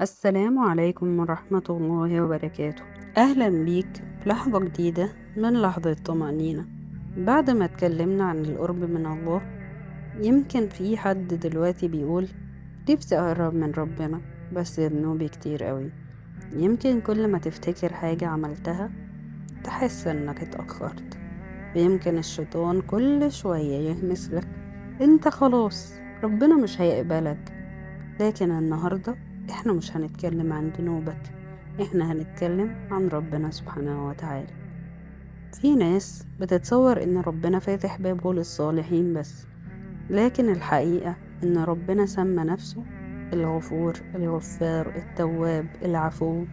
السلام عليكم ورحمة الله وبركاته. أهلا بيك في لحظة جديدة من لحظة طمأنينة. بعد ما اتكلمنا عن القرب من الله، يمكن في حد دلوقتي بيقول نفسي أقرب من ربنا بس ذنوبي كتير قوي. يمكن كل ما تفتكر حاجة عملتها تحس إنك اتأخرت، ويمكن الشيطان كل شوية يهمس لك انت خلاص ربنا مش هيقبلك. لكن النهاردة احنا مش هنتكلم عن ذنوبك، احنا هنتكلم عن ربنا سبحانه وتعالى. في ناس بتتصور ان ربنا فاتح بابه للصالحين بس، لكن الحقيقة ان ربنا سمى نفسه الغفور الغفار التواب العفو.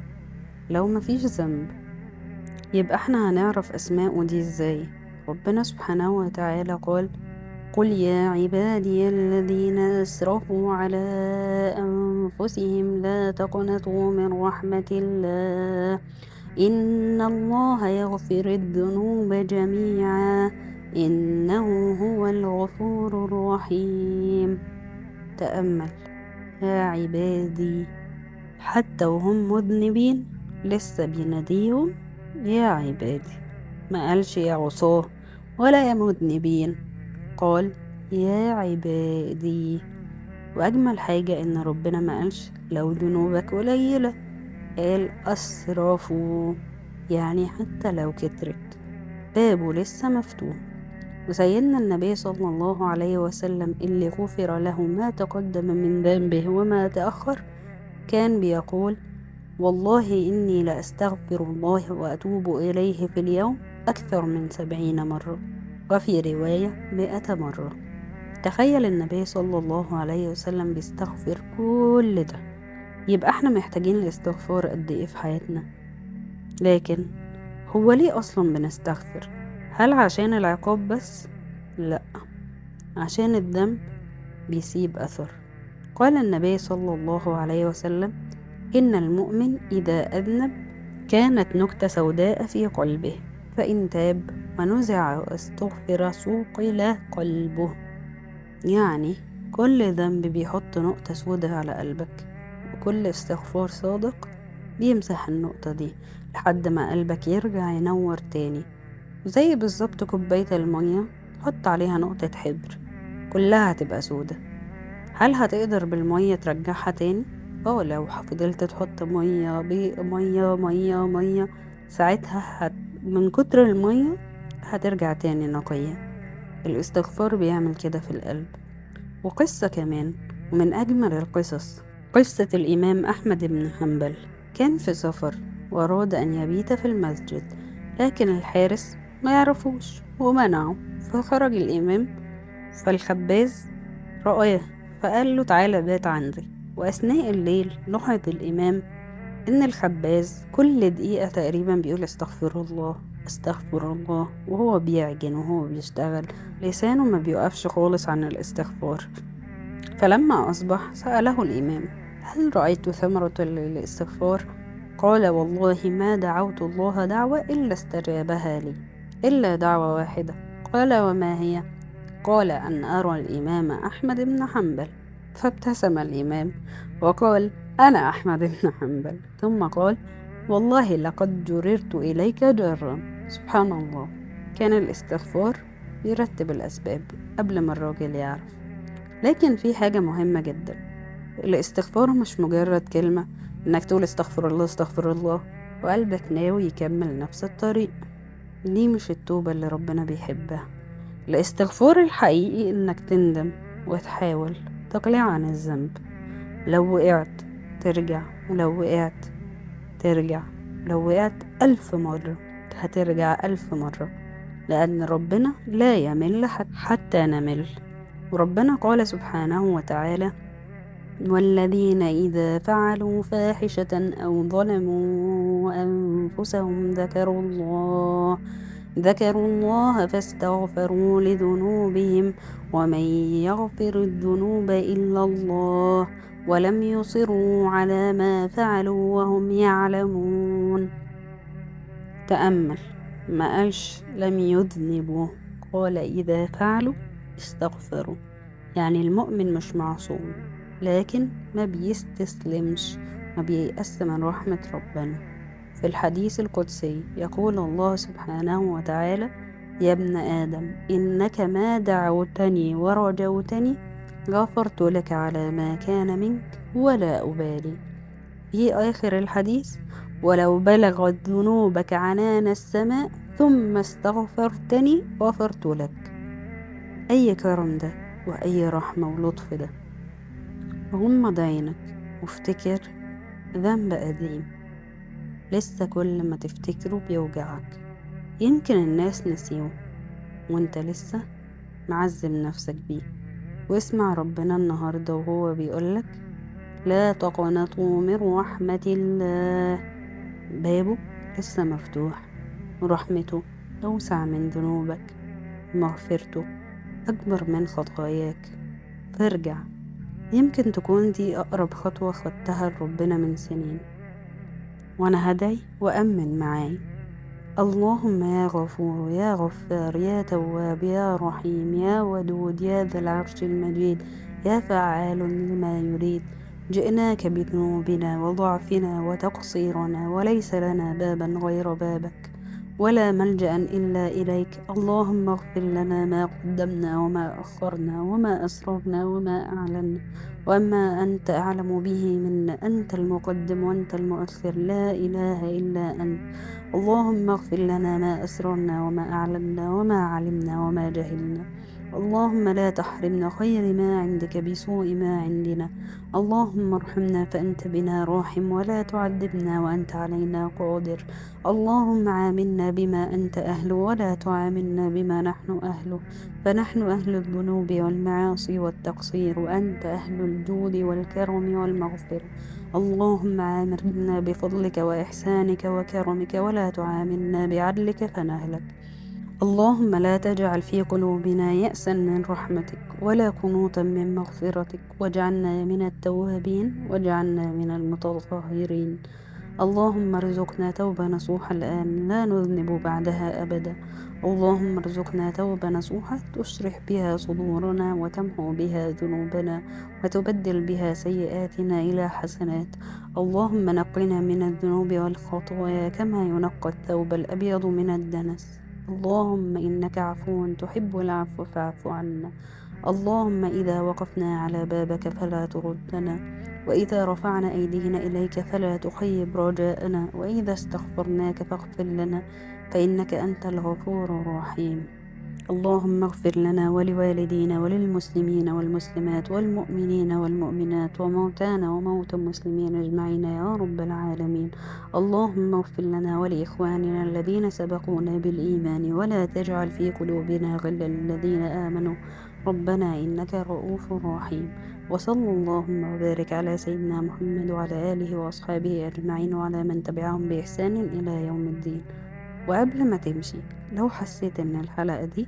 لو مفيش ذنب يبقى احنا هنعرف اسماءه دي ازاي؟ ربنا سبحانه وتعالى قال: قل يا عبادي الذين أسرفوا على أنفسهم لا تقنطوا من رحمة الله إن الله يغفر الذنوب جميعا إنه هو الغفور الرحيم. تأمل، يا عبادي، حتى وهم مذنبين لسه بيناديهم يا عبادي. ما قالش يا عصاه ولا يا مذنبين، قال يا عبادي. وأجمل حاجة إن ربنا ما قالش لو ذنوبك قليلة، قال أسرفوا، يعني حتى لو كترت بابه لسه مفتوح. وسيدنا النبي صلى الله عليه وسلم اللي غفر له ما تقدم من ذنبه وما تأخر كان بيقول: والله إني لأستغفر الله وأتوب إليه في اليوم أكثر من 70 مرة، وفي رواية 100 مرة. تخيل النبي صلى الله عليه وسلم بيستغفر كل ده، يبقى احنا محتاجين الاستغفار قد ايه في حياتنا؟ لكن هو ليه اصلا بنستغفر؟ هل عشان العقاب بس؟ لا، عشان الذنب بيسيب اثر. قال النبي صلى الله عليه وسلم: ان المؤمن اذا اذنب كانت نكتة سوداء في قلبه، فان تاب ونزع واستغفر صوقل قلبه. يعني كل ذنب بيحط نقطة سودة على قلبك، وكل استغفار صادق بيمسح النقطة دي لحد ما قلبك يرجع ينور تاني. زي بالظبط كوباية المية حط عليها نقطة حبر كلها هتبقى سودة. هل هتقدر بالمية ترجعها تاني؟ اه، لو فضلت تحط مية مية مية مية ساعتها من كتر المية هترجع تاني نقية. الاستغفار بيعمل كده في القلب. وقصة كمان، ومن أجمل القصص، قصة الإمام أحمد بن حنبل. كان في سفر وأراد أن يبيت في المسجد، لكن الحارس ما يعرفوش ومنعه. فخرج الإمام، فالخباز رآه فقال له: تعالى بات عندي. وأثناء الليل لاحظ الإمام إن الخباز كل دقيقة تقريبا بيقول استغفر الله استغفر الله، وهو بيعجن وهو بيشتغل لسانه ما بيوقفش خالص عن الاستغفار. فلما أصبح سأله الإمام: هل رأيت ثمرة الاستغفار؟ قال: والله ما دعوت الله دعوة إلا استجابها لي، إلا دعوة واحدة. قال: وما هي؟ قال: أن أرى الإمام أحمد بن حنبل. فابتسم الإمام وقال: أنا أحمد بن حنبل. ثم قال: والله لقد جررت إليك جرا. سبحان الله، كان الاستغفار يرتب الأسباب قبل ما الراجل يعرف. لكن في حاجة مهمة جدا، الاستغفار مش مجرد كلمة انك تقول استغفر الله استغفر الله وقلبك ناوي يكمل نفس الطريق. دي مش التوبة اللي ربنا بيحبها. الاستغفار الحقيقي انك تندم وتحاول تقلع عن الذنب. لو وقعت ترجع، ولو وقعت ترجع، لو وقعت 1000 مرة هترجع 1000 مرة، لأن ربنا لا يمل حتى نمل. وربنا قال سبحانه وتعالى: والذين إذا فعلوا فاحشة أو ظلموا أنفسهم ذكروا الله فاستغفروا لذنوبهم ومن يغفر الذنوب إلا الله ولم يصروا على ما فعلوا وهم يعلمون. تأمل، ما قالش لم يذنبوا، قال إذا فعلوا استغفروا. يعني المؤمن مش معصوم، لكن ما بيستسلمش ما بييأس من رحمة ربنا. في الحديث القدسي يقول الله سبحانه وتعالى: يا ابن آدم، إنك ما دعوتني ورجوتني غفرت لك على ما كان منك ولا أبالي. في آخر الحديث: ولو بلغت ذنوبك عنان السماء ثم استغفرتني غفرت لك. أي كرم ده، وأي رحمة ولطف ده. غمض عينك وافتكر ذنب قديم لسه كل ما تفتكره بيوجعك. يمكن الناس نسيوه وانت لسه معذب نفسك بيه. واسمع ربنا النهاردة وهو بيقولك: لا تقنطوا من رحمة الله، بابه لسه مفتوح، ورحمته أوسع من ذنوبك، ومغفرته أكبر من خطاياك. فارجع، يمكن تكون دي أقرب خطوة خدتها لربنا من سنين. وأنا هدعي وأمن معاي: اللهم يا غفور يا غفار يا تواب يا رحيم يا ودود يا ذا العرش المجيد يا فعال لما يريد، جئناك بذنوبنا وضعفنا وتقصيرنا، وليس لنا بابا غير بابك ولا ملجأ إلا إليك. اللهم اغفر لنا ما قدمنا وما أخرنا وما أسررنا وما أعلنا وما أنت أعلم به منا. أنت المقدم وأنت المؤخر، لا إله إلا أنت. اللهم اغفر لنا ما أسررنا وما أعلنا وما علمنا وما جهلنا. اللهم لا تحرمنا خير ما عندك بسوء ما عندنا. اللهم ارحمنا فأنت بنا راحم، ولا تعذبنا وأنت علينا قادر. اللهم عاملنا بما أنت أهله، ولا تعاملنا بما نحن أهله، فنحن أهل الذنوب والمعاصي والتقصير، وأنت أهل الجود والكرم والمغفرة. اللهم عاملنا بفضلك وإحسانك وكرمك، ولا تعاملنا بعدلك فنهلك. اللهم لا تجعل في قلوبنا يأسا من رحمتك ولا قنوطا من مغفرتك، واجعلنا من التوابين واجعلنا من المتطهرين. اللهم ارزقنا توبة نصوحة الآن لا نذنب بعدها أبدا. اللهم ارزقنا توبة نصوحة تشرح بها صدورنا وتمحو بها ذنوبنا وتبدل بها سيئاتنا إلى حسنات. اللهم نقنا من الذنوب والخطايا كما ينقى الثوب الأبيض من الدنس. اللهم إنك عفو تحب العفو فاعف عنا. اللهم إذا وقفنا على بابك فلا تردنا، وإذا رفعنا أيدينا إليك فلا تخيب رجاءنا، وإذا استغفرناك فاغفر لنا، فإنك أنت الغفور الرحيم. اللهم اغفر لنا ولوالدينا وللمسلمين والمسلمات والمؤمنين والمؤمنات وموتانا وموتى المسلمين أجمعين يا رب العالمين. اللهم اغفر لنا ولإخواننا الذين سبقونا بالإيمان، ولا تجعل في قلوبنا غلا للذين آمنوا ربنا إنك رؤوف رحيم. وصلى اللهم وبارك على سيدنا محمد وعلى آله وأصحابه أجمعين وعلى من تبعهم بإحسان إلى يوم الدين. وقبل ما تمشي، لو حسيت إن الحلقة دي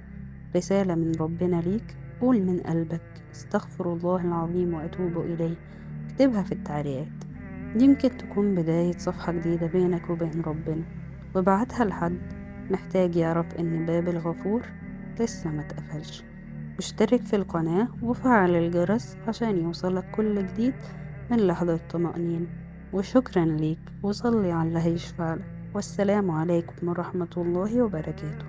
رسالة من ربنا ليك، قول من قلبك: استغفر الله العظيم وأتوب إليه. اكتبها في التعليقات، يمكن تكون بداية صفحة جديدة بينك وبين ربنا، وابعتها لحد محتاج يعرف إن باب الغفور لسه ما اتقفلش. اشترك في القناة وفعل الجرس عشان يوصلك كل جديد من لحظة طمأنينة. وشكرا ليك، وصلي على اللي هيشفعلك. والسلام عليكم ورحمة الله وبركاته.